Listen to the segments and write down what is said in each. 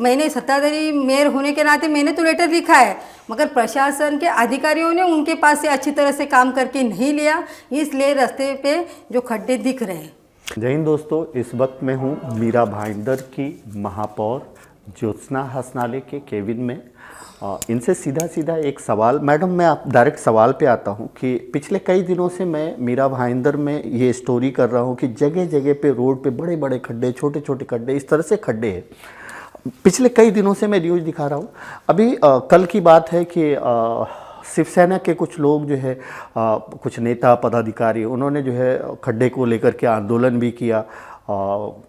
मैंने सत्ताधारी मेयर होने के नाते मैंने तो लेटर लिखा है, मगर प्रशासन के अधिकारियों ने उनके पास से अच्छी तरह से काम करके नहीं लिया, इसलिए रास्ते पे जो खड्डे दिख रहे हैं। जय हिंद दोस्तों, इस वक्त मैं हूँ मीरा भाईंदर की महापौर ज्योत्सना हसनालय के केबिन में। इनसे सीधा एक सवाल, मैडम मैं आप डायरेक्ट सवाल पे आता हूँ कि पिछले कई दिनों से मैं मीरा भाईंदर में ये स्टोरी कर रहा हूँ कि जगह जगह पे रोड पे बड़े बड़े खड्डे, छोटे छोटे खड्डे, इस तरह से खड्डे हैं। पिछले कई दिनों से मैं न्यूज़ दिखा रहा हूँ। अभी कल की बात है कि शिवसेना के कुछ लोग जो है कुछ नेता पदाधिकारी उन्होंने जो है खड्डे को लेकर के आंदोलन भी किया,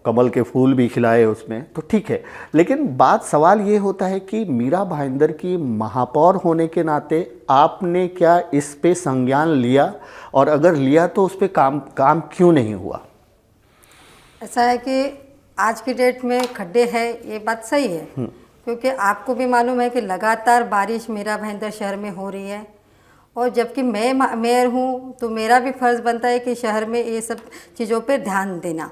कमल के फूल भी खिलाए उसमें, तो ठीक है। लेकिन बात सवाल ये होता है कि मीरा भाईंदर की महापौर होने के नाते आपने क्या इस पे संज्ञान लिया, और अगर लिया तो उस पे काम क्यों नहीं हुआ? ऐसा है कि आज की डेट में खड्डे हैं, ये बात सही है, क्योंकि आपको भी मालूम है कि लगातार बारिश मीरा भाईंदर शहर में हो रही है, और जबकि मैं मेयर हूँ तो मेरा भी फ़र्ज़ बनता है कि शहर में ये सब चीज़ों पर ध्यान देना।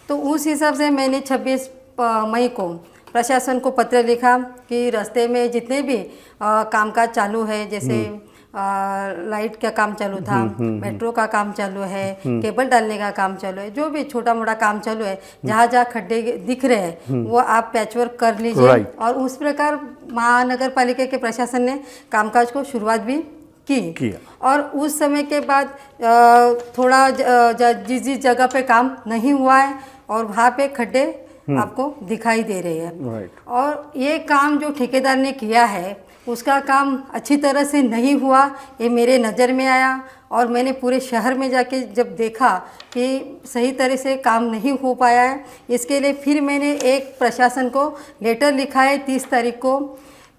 तो उस हिसाब से मैंने 26 मई को प्रशासन को पत्र लिखा कि रास्ते में जितने भी कामकाज चालू है, जैसे लाइट का काम चालू था, मेट्रो का काम चालू है, केबल डालने का काम चालू है, जो भी छोटा मोटा काम चालू है, जहाँ जहाँ खड्डे दिख रहे हैं वो आप पैचवर्क कर लीजिए। और उस प्रकार महानगर पालिका के प्रशासन ने कामकाज को शुरुआत भी की। और उस समय के बाद थोड़ा जिस जगह पे काम नहीं हुआ है और वहाँ पे खड्डे आपको दिखाई दे रहे हैं। और ये काम जो ठेकेदार ने किया है उसका काम अच्छी तरह से नहीं हुआ, ये मेरे नज़र में आया, और मैंने पूरे शहर में जाके जब देखा कि सही तरह से काम नहीं हो पाया है, इसके लिए फिर मैंने एक प्रशासन को लेटर लिखा है 30 तारीख को।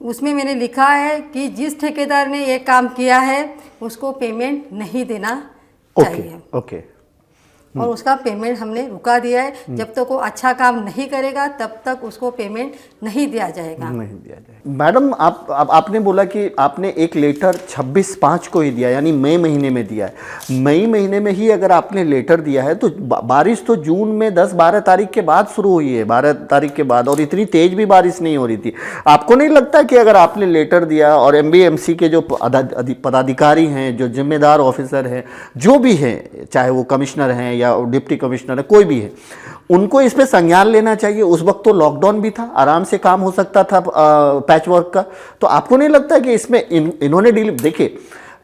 उसमें मैंने लिखा है कि जिस ठेकेदार ने ये काम किया है उसको पेमेंट नहीं देना चाहिए। ओके। और उसका पेमेंट हमने रुका दिया है, जब तक वो अच्छा काम नहीं करेगा तब तक उसको पेमेंट नहीं दिया जाएगा। मैडम आपने बोला कि आपने एक लेटर 26/5 को ही दिया, यानी मई महीने में दिया है। मई महीने में ही अगर आपने लेटर दिया है तो बारिश तो जून में 10-12 तारीख के बाद शुरू हुई है, 12 तारीख के बाद, और इतनी तेज भी बारिश नहीं हो रही थी। आपको नहीं लगता कि अगर आपने लेटर दिया और MBMC के जो पदाधिकारी हैं, जो जिम्मेदार ऑफिसर हैं, जो भी हैं, चाहे वो कमिश्नर हैं या डिप्टी कमिश्नर है, कोई भी है, उनको इस पे संज्ञान लेना चाहिए? उस वक्त तो लॉकडाउन भी था, आराम से काम हो सकता था पैच वर्क का। तो आपको नहीं लगता कि इसमें इन्होंने डील, देखिए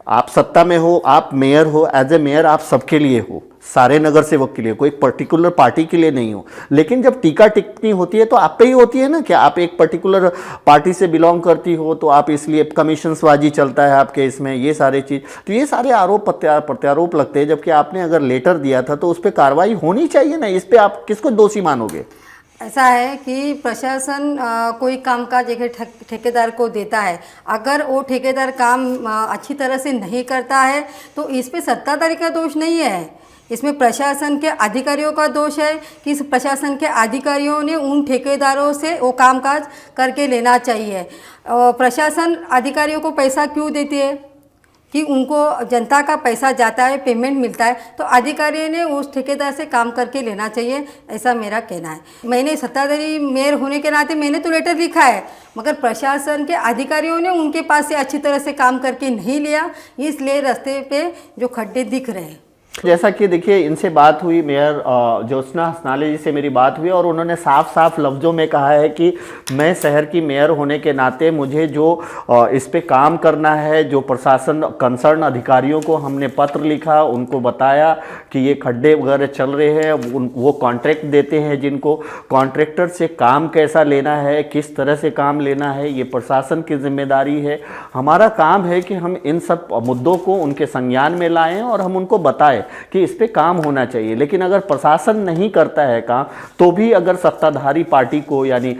आप सत्ता में हो, आप मेयर हो, एज ए मेयर आप सबके लिए हो, सारे नगर सेवक के लिए, कोई पर्टिकुलर पार्टी के लिए नहीं हो। लेकिन जब टीका टिप्पणी होती है तो आप पे ही होती है ना, कि आप एक पर्टिकुलर पार्टी से बिलोंग करती हो, तो आप इसलिए कमीशंसबाजी चलता है आपके इसमें, ये सारे चीज़, तो ये सारे आरोप प्रत्यारोप लगते हैं। जबकि आपने अगर लेटर दिया था तो उस पर कार्रवाई होनी चाहिए ना, इस पर आप किसको दोषी मानोगे? ऐसा है कि प्रशासन कोई कामकाज एक ठेकेदार को देता है, अगर वो ठेकेदार काम अच्छी तरह से नहीं करता है तो इस पे सत्ताधारी का दोष नहीं है, इसमें प्रशासन के अधिकारियों का दोष है कि प्रशासन के अधिकारियों ने उन ठेकेदारों से वो कामकाज करके लेना चाहिए। प्रशासन अधिकारियों को पैसा क्यों देती है कि उनको जनता का पैसा जाता है, पेमेंट मिलता है, तो अधिकारी ने उस ठेकेदार से काम करके लेना चाहिए, ऐसा मेरा कहना है। मैंने सत्ताधारी मेयर होने के नाते मैंने तो लेटर लिखा है, मगर प्रशासन के अधिकारियों ने उनके पास से अच्छी तरह से काम करके नहीं लिया, इसलिए रास्ते पे जो खड्डे दिख रहे हैं। जैसा कि देखिए, इनसे बात हुई, मेयर ज्योत्सना हसनालय जी से मेरी बात हुई, और उन्होंने साफ साफ लफ्ज़ों में कहा है कि मैं शहर की मेयर होने के नाते मुझे जो इस पे काम करना है, जो प्रशासन कंसर्न अधिकारियों को हमने पत्र लिखा, उनको बताया कि ये खड्डे वगैरह चल रहे हैं, वो कॉन्ट्रैक्ट देते हैं जिनको, कॉन्ट्रैक्टर से काम कैसा लेना है, किस तरह से काम लेना है, ये प्रशासन की जिम्मेदारी है। हमारा काम है कि हम इन सब मुद्दों को उनके संज्ञान में लाएँ और हम उनको बताएं कि इस पे काम होना चाहिए। लेकिन अगर प्रशासन नहीं करता है काम, तो भी अगर सत्ताधारी पार्टी को, यानी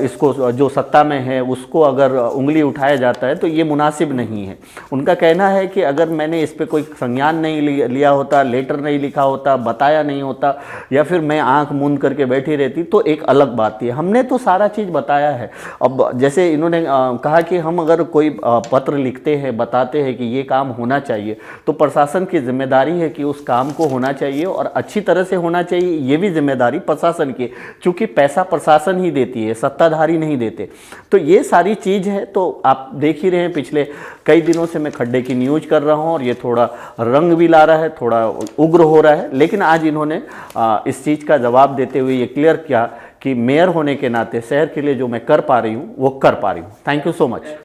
इसको जो सत्ता में है उसको अगर उंगली उठाया जाता है तो ये मुनासिब नहीं है। उनका कहना है कि अगर मैंने इस पे कोई संज्ञान नहीं लिया होता, लेटर नहीं लिखा होता, बताया नहीं होता, या फिर मैं आंख मूंद करके बैठी रहती तो एक अलग बात थी। हमने तो सारा चीज़ बताया है। अब जैसे इन्होंने कहा कि हम अगर कोई पत्र लिखते हैं, बताते हैं कि ये काम होना चाहिए, तो प्रशासन की जिम्मेदारी है कि कि उस काम को होना चाहिए और अच्छी तरह से होना चाहिए, ये भी जिम्मेदारी प्रशासन की, क्योंकि पैसा प्रशासन ही देती है, सत्ताधारी नहीं देते। तो ये सारी चीज़ है। तो आप देख ही रहे हैं, पिछले कई दिनों से मैं खड्डे की न्यूज़ कर रहा हूँ और ये थोड़ा रंग भी ला रहा है, थोड़ा उग्र हो रहा है, लेकिन आज इन्होंने इस चीज़ का जवाब देते हुए ये क्लियर किया कि मेयर होने के नाते शहर के लिए जो मैं कर पा रही हूँ वो कर पा रही हूँ। Thank you so much.